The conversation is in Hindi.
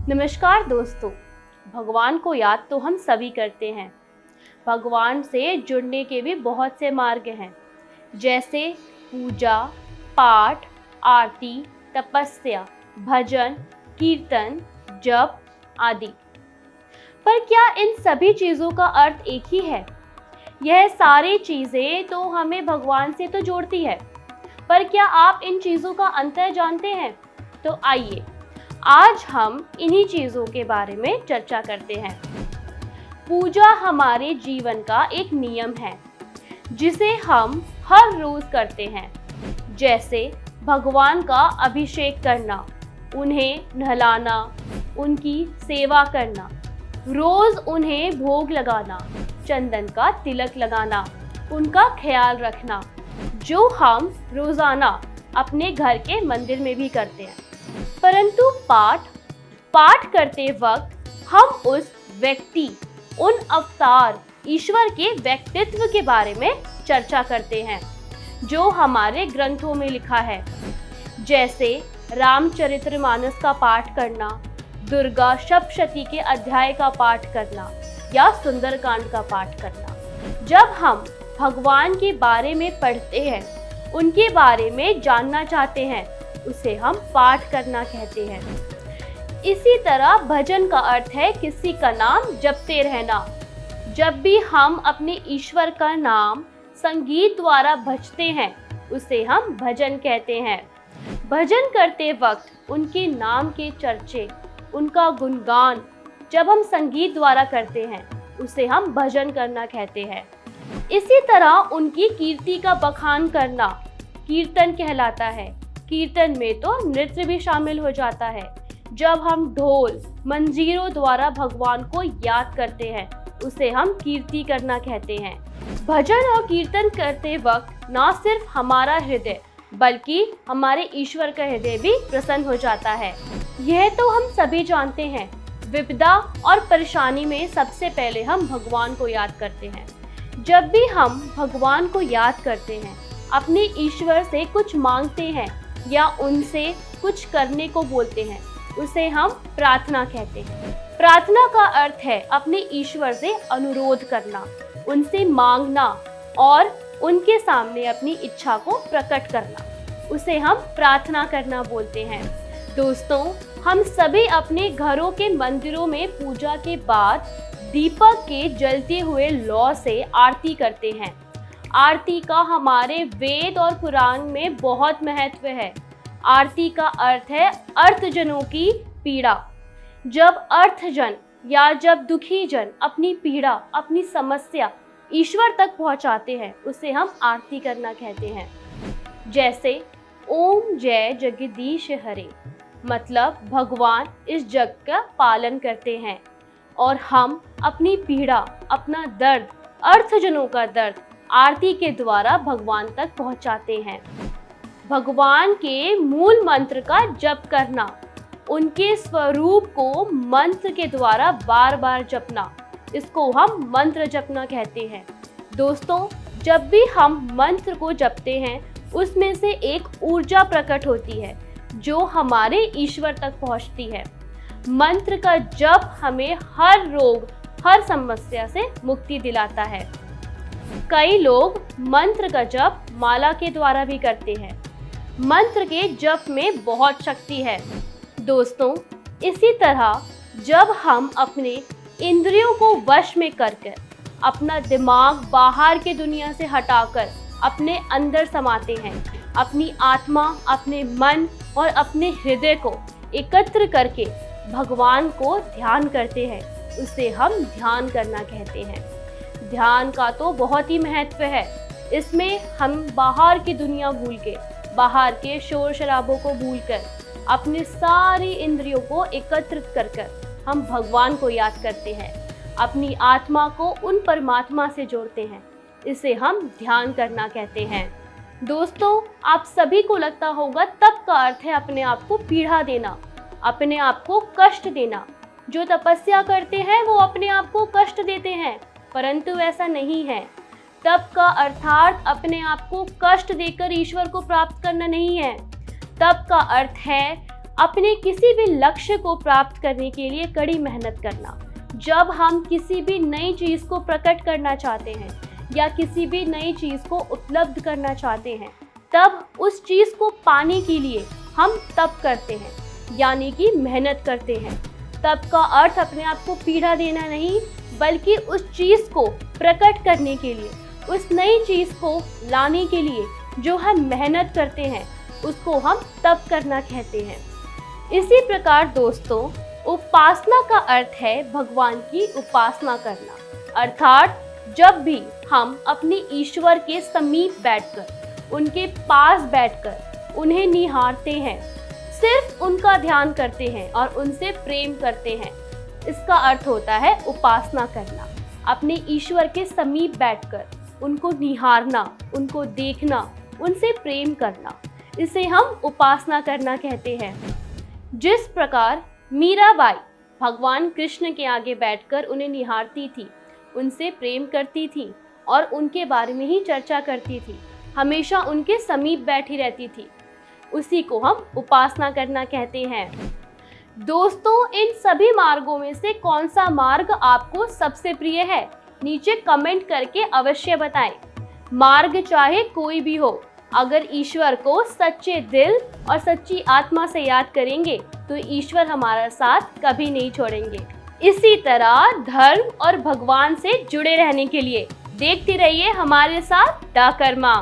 नमस्कार दोस्तों। भगवान को याद तो हम सभी करते हैं। भगवान से जुड़ने के भी बहुत से मार्ग हैं, जैसे पूजा, पाठ, आरती, तपस्या, भजन, कीर्तन, जप आदि। पर क्या इन सभी चीज़ों का अर्थ एक ही है? यह सारी चीज़ें तो हमें भगवान से तो जोड़ती है, पर क्या आप इन चीज़ों का अंतर जानते हैं? तो आइए आज हम इन्हीं चीज़ों के बारे में चर्चा करते हैं। पूजा हमारे जीवन का एक नियम है जिसे हम हर रोज करते हैं, जैसे भगवान का अभिषेक करना, उन्हें नहलाना, उनकी सेवा करना, रोज उन्हें भोग लगाना, चंदन का तिलक लगाना, उनका ख्याल रखना, जो हम रोजाना अपने घर के मंदिर में भी करते हैं। परंतु पाठ करते वक्त हम उस व्यक्ति, उन अवतार ईश्वर के व्यक्तित्व के बारे में चर्चा करते हैं जो हमारे ग्रंथों में लिखा है, जैसे रामचरितमानस का पाठ करना, दुर्गा सप्तशती के अध्याय का पाठ करना या सुंदरकांड का पाठ करना। जब हम भगवान के बारे में पढ़ते हैं, उनके बारे में जानना चाहते हैं, उसे हम पाठ करना कहते हैं। इसी तरह भजन का अर्थ है किसी का नाम जपते रहना। जब भी हम अपने ईश्वर का नाम संगीत द्वारा भजते हैं, उसे हम भजन कहते हैं। भजन करते वक्त उनके नाम के चर्चे, उनका गुणगान जब हम संगीत द्वारा करते हैं, उसे हम भजन करना कहते हैं। इसी तरह उनकी कीर्ति का बखान करना कीर्तन कहलाता है। कीर्तन में तो नृत्य भी शामिल हो जाता है। जब हम ढोल मंजीरों द्वारा भगवान को याद करते हैं, उसे हम कीर्ति करना कहते हैं। भजन और कीर्तन करते वक्त न सिर्फ हमारा हृदय बल्कि हमारे ईश्वर का हृदय भी प्रसन्न हो जाता है। यह तो हम सभी जानते हैं। विपदा और परेशानी में सबसे पहले हम भगवान को याद करते हैं। जब भी हम भगवान को याद करते हैं, अपने ईश्वर से कुछ मांगते हैं या उनसे कुछ करने को बोलते हैं, उसे हम प्रार्थना कहते हैं। प्रार्थना का अर्थ है अपने ईश्वर से अनुरोध करना, उनसे मांगना और उनके सामने अपनी इच्छा को प्रकट करना, उसे हम प्रार्थना करना बोलते हैं। दोस्तों, हम सभी अपने घरों के मंदिरों में पूजा के बाद दीपक के जलते हुए लौ से आरती करते हैं। आरती का हमारे वेद और पुराण में बहुत महत्व है। आरती का अर्थ है अर्थजनों की पीड़ा। जब अर्थजन या जब दुखी जन अपनी पीड़ा, अपनी समस्या ईश्वर तक पहुंचाते हैं, उसे हम आरती करना कहते हैं। जैसे ओम जय जगदीश हरे, मतलब भगवान इस जग का पालन करते हैं और हम अपनी पीड़ा, अपना दर्द, अर्थजनों का दर्द आरती के द्वारा भगवान तक पहुंचाते हैं। भगवान के मूल मंत्र का जप करना, उनके स्वरूप को मंत्र के द्वारा बार बार जपना, इसको हम मंत्र जपना कहते हैं। दोस्तों, जब भी हम मंत्र को जपते हैं, उसमें से एक ऊर्जा प्रकट होती है जो हमारे ईश्वर तक पहुंचती है। मंत्र का जप हमें हर रोग, हर समस्या से मुक्ति दिलाता है। कई लोग मंत्र का जप माला के द्वारा भी करते हैं। मंत्र के जप में बहुत शक्ति है। दोस्तों, इसी तरह जब हम अपने इंद्रियों को वश में कर अपना दिमाग बाहर की दुनिया से हटाकर अपने अंदर समाते हैं, अपनी आत्मा, अपने मन और अपने हृदय को एकत्र करके भगवान को ध्यान करते हैं, उसे हम ध्यान करना कहते हैं। ध्यान का तो बहुत ही महत्व है। इसमें हम बाहर की दुनिया भूल के, बाहर के शोर शराबों को भूलकर, अपने सारी इंद्रियों को एकत्रित कर हम भगवान को याद करते हैं, अपनी आत्मा को उन परमात्मा से जोड़ते हैं, इसे हम ध्यान करना कहते हैं। दोस्तों, आप सभी को लगता होगा तप का अर्थ है अपने आप को पीड़ा देना, अपने आप को कष्ट देना। जो तपस्या करते हैं वो अपने आप को कष्ट देते हैं, परंतु ऐसा नहीं है। तप का अर्थात अपने आप को कष्ट देकर ईश्वर को प्राप्त करना नहीं है। तप का अर्थ है अपने किसी भी लक्ष्य को प्राप्त करने के लिए कड़ी मेहनत करना। जब हम किसी भी नई चीज़ को प्रकट करना चाहते हैं या किसी भी नई चीज़ को उपलब्ध करना चाहते हैं, तब उस चीज़ को पाने के लिए हम तप करते हैं, यानी कि मेहनत करते हैं। तप का अर्थ अपने आप को पीड़ा देना नहीं, बल्कि उस चीज़ को प्रकट करने के लिए, उस नई चीज़ को लाने के लिए जो हम मेहनत करते हैं, उसको हम तप करना कहते हैं। इसी प्रकार दोस्तों, उपासना का अर्थ है भगवान की उपासना करना, अर्थात जब भी हम अपने ईश्वर के समीप बैठकर, उनके पास बैठकर उन्हें निहारते हैं, सिर्फ उनका ध्यान करते हैं और उनसे प्रेम करते हैं, इसका अर्थ होता है उपासना करना। अपने ईश्वर के समीप बैठकर उनको निहारना, उनको देखना, उनसे प्रेम करना, इसे हम उपासना करना कहते हैं। जिस प्रकार मीराबाई भगवान कृष्ण के आगे बैठकर उन्हें निहारती थी, उनसे प्रेम करती थी और उनके बारे में ही चर्चा करती थी, हमेशा उनके समीप बैठी रहती थी, उसी को हम उपासना करना कहते हैं। दोस्तों, इन सभी मार्गों में से कौन सा मार्ग आपको सबसे प्रिय है? नीचे कमेंट करके अवश्य बताएं। मार्ग चाहे कोई भी हो, अगर ईश्वर को सच्चे दिल और सच्ची आत्मा से याद करेंगे तो ईश्वर हमारा साथ कभी नहीं छोड़ेंगे। इसी तरह धर्म और भगवान से जुड़े रहने के लिए देखते रहिए हमारे साथ द कर्मा।